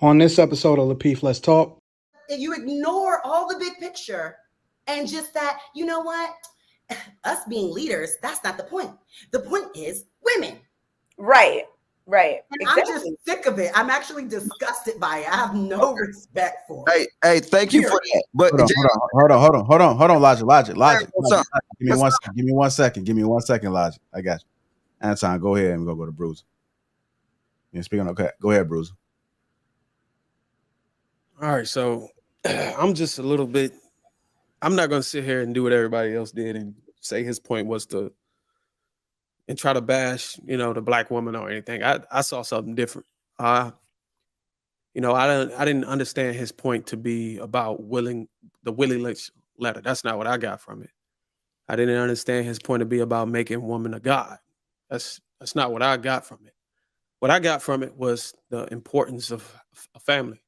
On this episode of Lapeef, Let's Talk. You ignore all the big picture and just that, you know what? Us being leaders, that's not the point. The point is women. Right. And exactly. I'm just sick of it. I'm actually disgusted by it. I have no respect for it. Hey, thank you for that. But hold on, Logic. Give me 1 second, Logic. I got you. Anton, go ahead and we're gonna go to Bruce. You speaking? Okay, go ahead, Bruce. All right, so I'm just a little bit. I'm not gonna sit here and do what everybody else did and say his point was to and try to bash, the black woman or anything. I saw something different. I didn't understand his point to be about the Willie Lynch letter. That's not what I got from it. I didn't understand his point to be about making woman a god. That's not what I got from it. What I got from it was the importance of a family,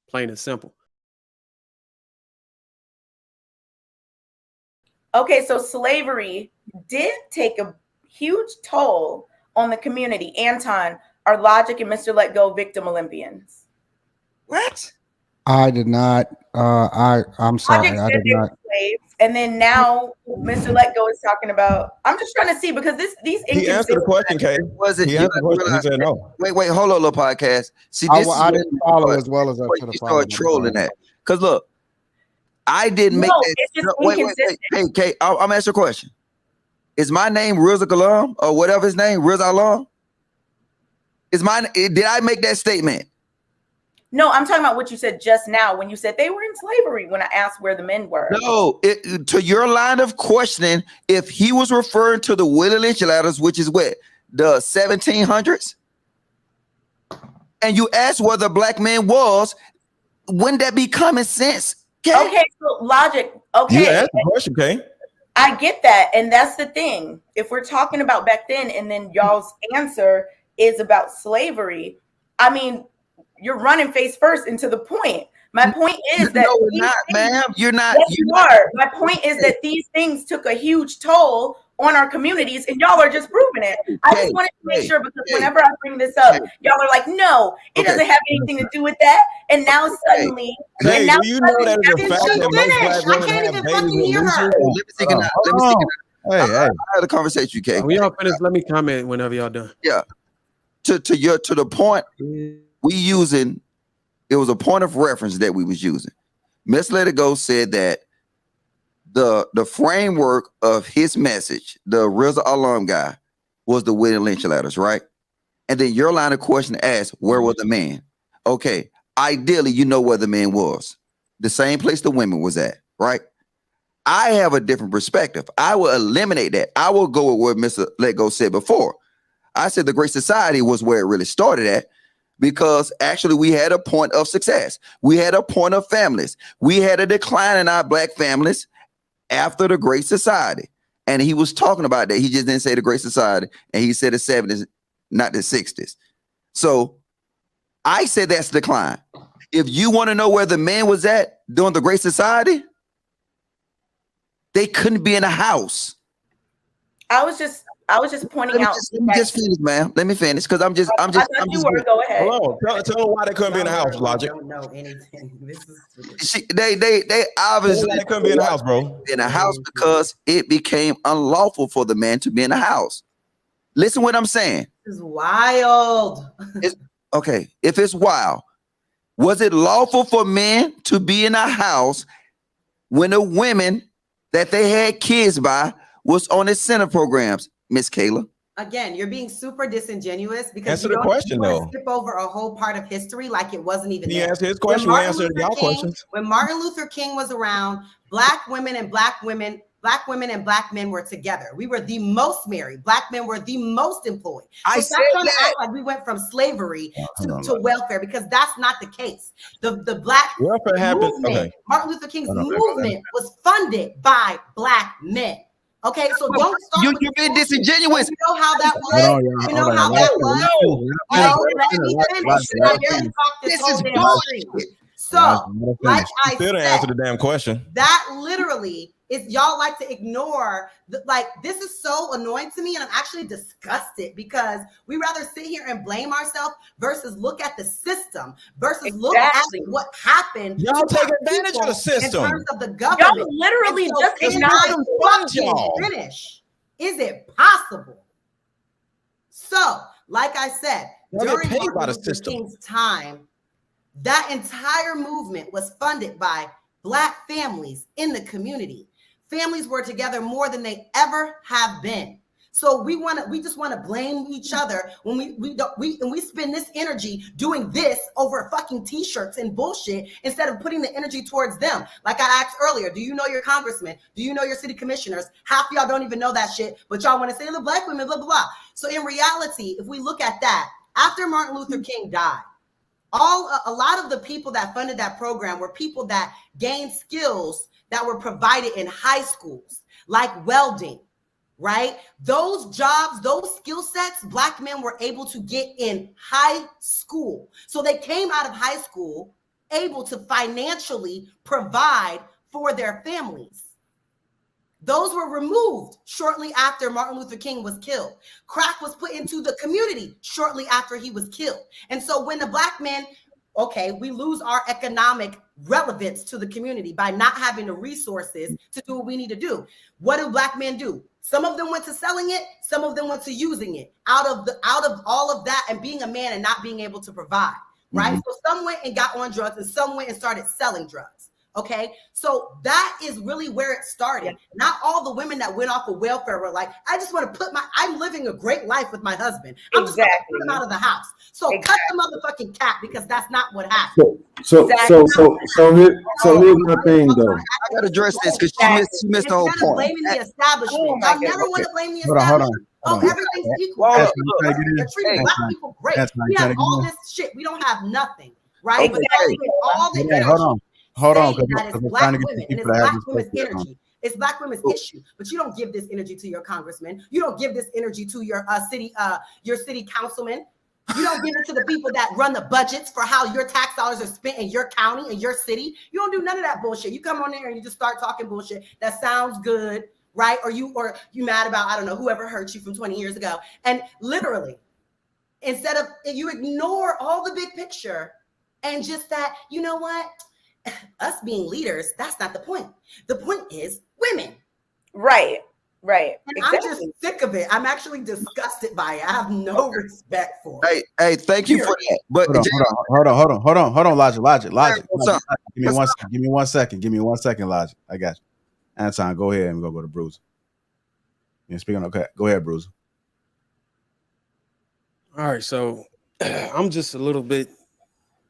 plain and simple. Okay, so slavery did take a huge toll on the community. Anton, are Logic and Mr. Let Go victim Olympians? What? I did not. I'm sorry. Logic I said did they were not. slaves, and then now Mr. Let Go is talking about. I'm just trying to see because these. He answered the question, Kay. Was it? He answered the question. He said no. Wait, hold on, little podcast. See, I didn't follow as well as I should have you followed. start trolling that. Because look, I didn't make that. It's just Wait. Hey, Kay, I'm asking a question. Is my name Riz Alam or whatever his name, Riz Alam? Did I make that statement? No, I'm talking about what you said just now when you said they were in slavery when I asked where the men were. No, to your line of questioning, if he was referring to the Willie Lynch letters, which is what, the 1700s, and you asked where the black man was, wouldn't that be common sense? Okay, so Logic. Okay. You asked the question, Kay. I get that. And that's the thing. If we're talking about back then and then y'all's answer is about slavery, I mean, you're running face first into the point. My point is that no, not, ma'am. You're not. Yes, you are. My point is that these things took a huge toll on our communities, and y'all are just proving it. I just wanted to make sure because whenever I bring this up, y'all are like, "No, it doesn't have anything to do with that." And now suddenly, do you know that is a fact that most black women have babies with losers? Let me see. Hey, I had a conversation, Kay. When y'all finish, let me comment whenever y'all done. Yeah. To the point. We using, it was a point of reference that we was using. Miss Let It Go said that the framework of his message, the Rizal Alam guy, was the Willie Lynch letters, right? And then your line of question asked, where was the man? Okay, ideally, you know where the man was. The same place the women was at, right? I have a different perspective. I will eliminate that. I will go with what Mr. Let Go said before. I said the Great Society was where it really started at. Because actually we had a point of success. We had a point of families. We had a decline in our black families after the Great Society. And he was talking about that. He just didn't say the Great Society. And he said the 70s, not the 60s. So I said that's decline. If you want to know where the man was at during the Great Society, they couldn't be in a house. I was just pointing out. Let me just finish, ma'am. Let me finish because I'm just. Go ahead. Hold on. Tell them why they couldn't be in the house, Logic. I don't know anything. This is They obviously they couldn't be in the house, bro. In a house because it became unlawful for the man to be in a house. Listen what I'm saying. This is wild. Okay, if it's wild, was it lawful for men to be in a house when the women that they had kids by was on incentive programs? Miss Kayla. Again, you're being super disingenuous because answer the question though. Skip over a whole part of history like it wasn't even. He there. answered his question. We answered y'all questions. When Martin Luther King was around, black women and black black men were together. We were the most married. Black men were the most employed. So I stop said trying to that. act like we went from slavery to welfare because that's not the case. The black welfare happened. movement, Okay. Martin Luther King's movement was funded by black men. Okay, so don't start. You're being disingenuous. You know how that was. You know how that was. Let me finish. I dare you talk this whole damn street. So, like I Still didn't answer the damn question. that literally is y'all like to ignore like this is so annoying to me, and I'm actually disgusted because we rather sit here and blame ourselves versus look at the system versus look at what happened. Y'all take advantage of the system in terms of the government. Y'all literally just finish. Is it possible? So, like I said, during Martin Luther King's time, that entire movement was funded by Black families in the community. Families were together more than they ever have been. So we just want to blame each other when we spend this energy doing this over fucking t-shirts and bullshit instead of putting the energy towards them. Like I asked earlier, do you know your congressman? Do you know your city commissioners? Half of y'all don't even know that shit, but y'all want to say the Black women, blah, blah, blah. So in reality, if we look at that, after Martin Luther King died, a lot of the people that funded that program were people that gained skills that were provided in high schools, like welding, right? Those jobs, those skill sets, Black men were able to get in high school. So they came out of high school able to financially provide for their families. Those were removed shortly after Martin Luther King was killed. Crack was put into the community shortly after he was killed. And so when the Black men, okay, we lose our economic relevance to the community by not having the resources to do what we need to do. What do Black men do? Some of them went to selling it, some of them went to using it out of all of that and being a man and not being able to provide, right? So some went and got on drugs and some went and started selling drugs. Okay, so that is really where it started. Not all the women that went off of welfare were like, I just want to I'm living a great life with my husband. I'm just going to put him out of the house. So cut the motherfucking cap because that's not what happened. So here's my thing though. I gotta address this because she missed the whole point. Blaming the establishment. Y'all never want to blame the establishment. Everything's equal. They're treating Black people great. We have all this shit. We don't have nothing, right? But all the energy. Hold on, that is Black women, and it's Black women's energy. It's Black women's issue, but you don't give this energy to your congressman. You don't give this energy to your city councilman. You don't give it to the people that run the budgets for how your tax dollars are spent in your county and your city. You don't do none of that bullshit. You come on there and you just start talking bullshit that sounds good, right? Or you mad about, I don't know, whoever hurt you from 20 years ago. And literally, instead of you ignore all the big picture and just that, you know what? Us being leaders, that's not the point. The point is women. Right. And exactly. I'm just sick of it. I'm actually disgusted by it. I have no respect for it. Hey, thank you for that. But hold on, Logic. Give me 1 second, Logic. I got you. Anton, go ahead and go to Bruce. You speaking? Okay, go ahead, Bruce. All right, so I'm just a little bit.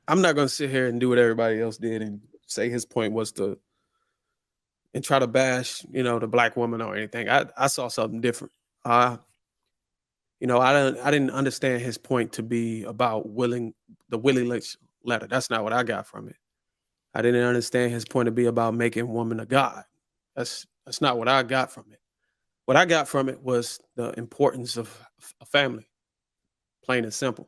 I'm not going to sit here and do what everybody else did and say his point was and try to bash, the Black woman or anything. I saw something different. I didn't understand his point to be about the Willie Lynch letter. That's not what I got from it. I didn't understand his point to be about making woman a god. That's not what I got from it. What I got from it was the importance of a family, plain and simple.